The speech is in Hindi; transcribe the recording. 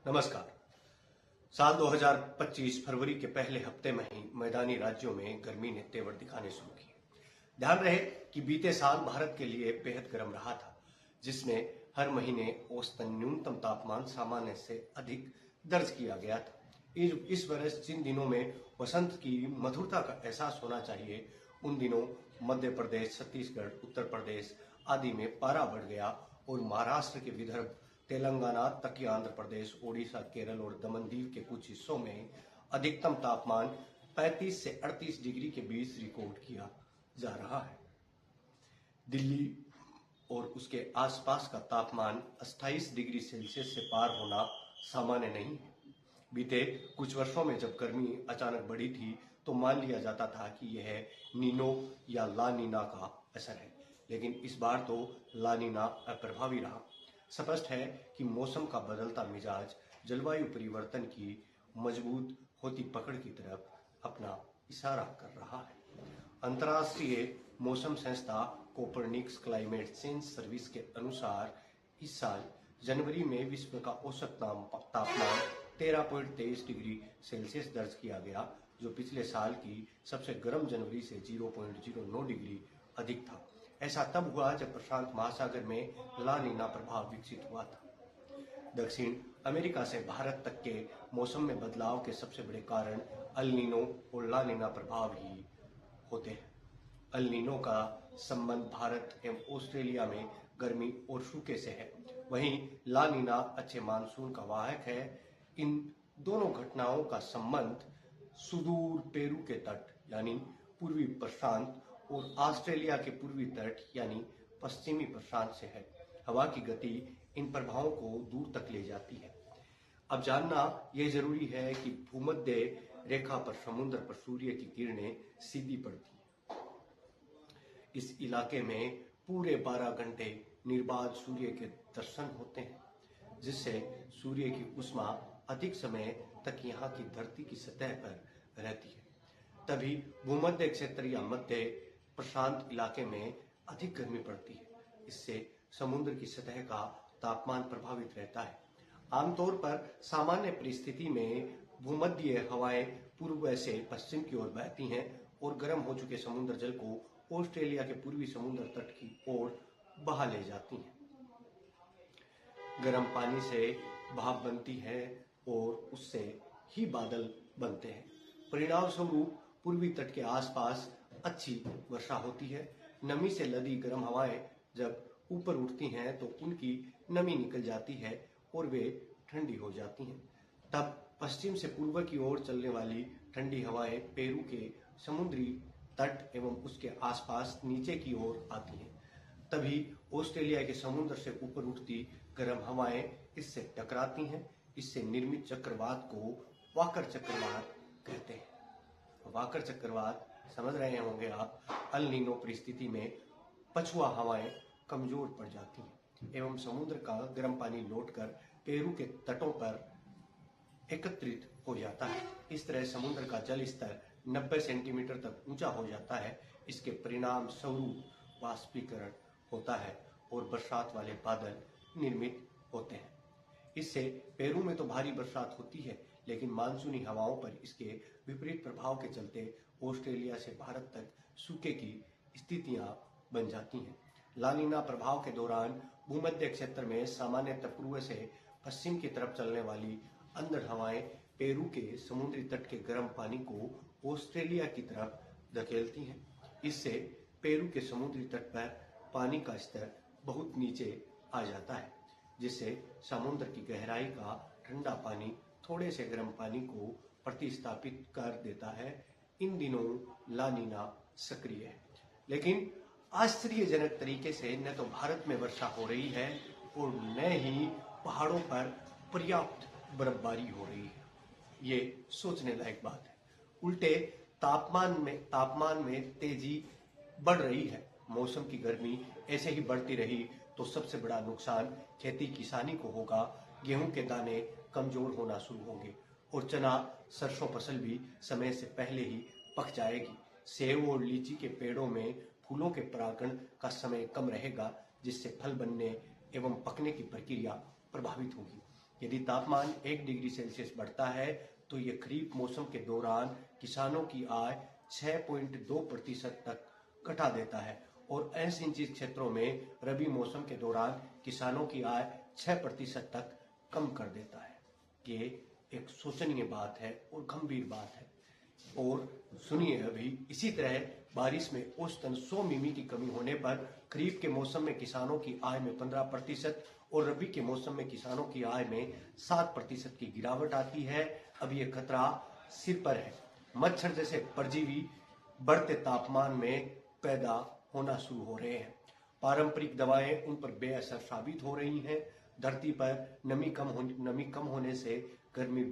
नमस्कार। साल 2025 फरवरी के पहले हफ्ते में ही मैदानी राज्यों में गर्मी ने तेवर दिखाने शुरू किए। ध्यान रहे कि बीते साल भारत के लिए बेहद गर्म रहा था, जिसमें हर महीने औसतन न्यूनतम तापमान सामान्य से अधिक दर्ज किया गया था। इस वर्ष जिन दिनों में वसंत की मधुरता का एहसास होना चाहिए, उन दिनों मध्य प्रदेश, छत्तीसगढ़, उत्तर प्रदेश आदि में पारा बढ़ गया और महाराष्ट्र के विदर्भ, तेलंगाना तक की आंध्र प्रदेश, ओडिशा, केरल और दमन दीव के कुछ हिस्सों में अधिकतम तापमान 35 से 38 डिग्री के बीच रिकॉर्ड किया जा रहा है। दिल्ली और उसके आसपास का तापमान 28 डिग्री सेल्सियस से पार होना सामान्य नहीं है। बीते कुछ वर्षों में जब गर्मी अचानक बढ़ी थी तो मान लिया जाता था कि यह नीनो या ला नीना का असर है, लेकिन इस बार तो ला नीना अप्रभावी रहा। स्पष्ट है कि मौसम का बदलता मिजाज जलवायु परिवर्तन की मजबूत होती पकड़ की तरफ अपना इशारा कर रहा है। अंतर्राष्ट्रीय मौसम संस्था कोपरनिकस क्लाइमेट चेंज सर्विस के अनुसार इस साल जनवरी में विश्व का औसत तापमान 13.23 डिग्री सेल्सियस दर्ज किया गया, जो पिछले साल की सबसे गर्म जनवरी से 0.09 डिग्री अधिक था। ऐसा तब हुआ जब प्रशांत महासागर में ला नीना प्रभाव विकसित हुआ था। दक्षिण अमेरिका से भारत तक के मौसम में बदलाव के सबसे बड़े कारण अल नीनो और ला नीना प्रभाव ही होते हैं। अल नीनो का संबंध भारत एवं ऑस्ट्रेलिया में गर्मी और सूखे से है, वहीं ला नीना अच्छे मानसून का वाहक है। इन दोनों घटनाओं का संबंध सुदूर पेरू के तट यानी पूर्वी प्रशांत और ऑस्ट्रेलिया के पूर्वी तट यानी पश्चिमी प्रशांत से है। हवा की गति इन प्रभावों को दूर तक ले जाती है। अब जानना यह जरूरी है कि भूमध्य रेखा पर समुद्र पर सूर्य की किरणें सीधी पड़ती हैं। इस इलाके में पूरे 12 घंटे निर्बाध सूर्य के दर्शन होते हैं, जिससे सूर्य की ऊष्मा अधिक समय तक यहाँ की धरती की सतह पर रहती है। तभी भूमध्य क्षेत्र या मध्य प्रशांत इलाके में अधिक गर्मी पड़ती है। इससे समुद्र की सतह का तापमान प्रभावित रहता है। आमतौर पर सामान्य परिस्थिति में भूमध्य हवाएं पूर्व से पश्चिम की ओर बहती हैं और गर्म हो चुके समुद्र जल को ऑस्ट्रेलिया के पूर्वी समुद्र तट की ओर बहा ले जाती हैं। गर्म पानी से भाप बनती है और उससे ही बादल बनते हैं। परिणाम स्वरूप पूर्वी तट के आसपास अच्छी वर्षा होती है। नमी से लदी गर्म हवाएं जब ऊपर उठती हैं तो उनकी नमी निकल जाती है और वे ठंडी हो जाती हैं। तब पश्चिम से पूर्व की ओर चलने वाली ठंडी हवाएं पेरू के समुद्री तट एवं उसके आसपास नीचे की ओर आती हैं। तभी ऑस्ट्रेलिया के समुद्र से ऊपर उठती गर्म हवाएं इससे टकराती हैं। इससे निर्मित चक्रवात को वाकर चक्रवात कहते हैं। वाकर चक्रवात समझ रहे होंगे आप। अल नीनो परिस्थिति में पछुआ हवाएं कमजोर पड़ जाती हैं एवं समुद्र का गर्म पानी लौटकर पेरू के तटों पर एकत्रित हो जाता है। इस तरह समुद्र का जल स्तर 90 सेंटीमीटर तक ऊंचा हो जाता है। इसके परिणाम स्वरूप वाष्पीकरण होता है और बरसात वाले बादल निर्मित होते हैं। इससे पेरू में तो भारी बरसात होती है, लेकिन मानसूनी हवाओं पर इसके विपरीत प्रभाव के चलते ऑस्ट्रेलिया से भारत तक सूखे की स्थितियां बन जाती हैं। ला नीना प्रभाव के दौरान भूमध्य क्षेत्र में सामान्यतः पूर्व से पश्चिम की तरफ चलने वाली अंधड़ हवाएं पेरू के समुद्री तट के गर्म पानी को ऑस्ट्रेलिया की तरफ धकेलती हैं। इससे पेरू के समुद्री तट पर पानी का स्तर बहुत नीचे आ जाता है, जिससे समुद्र की गहराई का ठंडा पानी थोड़े से गर्म पानी को प्रतिस्थापित कर देता है। इन दिनों ला नीना सक्रिय है, लेकिन आश्चर्यजनक तरीके से न तो भारत में वर्षा हो रही है और न ही पहाड़ों पर पर्याप्त बर्फबारी हो रही है। ये सोचने लायक बात है। उल्टे तापमान में तेजी बढ़ रही है। मौसम की गर्मी ऐसे ही बढ़ती रही तो सबसे बड़ा नुकसान खेती किसानी को होगा। गेहूं के दाने कमजोर होना शुरू होंगे और चना सरसों फसल भी समय से पहले ही पक जाएगी। सेब और लीची के पेड़ों में फूलों के परागण का समय कम रहेगा, जिससे फल बनने एवं पकने की प्रक्रिया प्रभावित होगी। यदि तापमान 1 डिग्री सेल्सियस बढ़ता है तो ये खरीफ मौसम के दौरान किसानों की आय 6.2% तक घटा देता है और असिंचित क्षेत्रों में रबी मौसम के दौरान किसानों की आय 6% तक कम कर देता है। ये एक सोचनीय बात है और गंभीर बात है। और सुनिए, अभी इसी तरह बारिश में औसतन 100 मिमी की कमी होने पर खरीफ के मौसम में किसानों की आय में 15% और रबी के मौसम में किसानों की आय में 7% की गिरावट आती है। अब ये खतरा सिर पर है। मच्छर जैसे परजीवी बढ़ते तापमान में पैदा होना शुरू हो रहे हैं। पारंपरिक दवाएं उन पर बेअसर साबित हो रही हैं। धरती पर नमी कम होने से गर्मी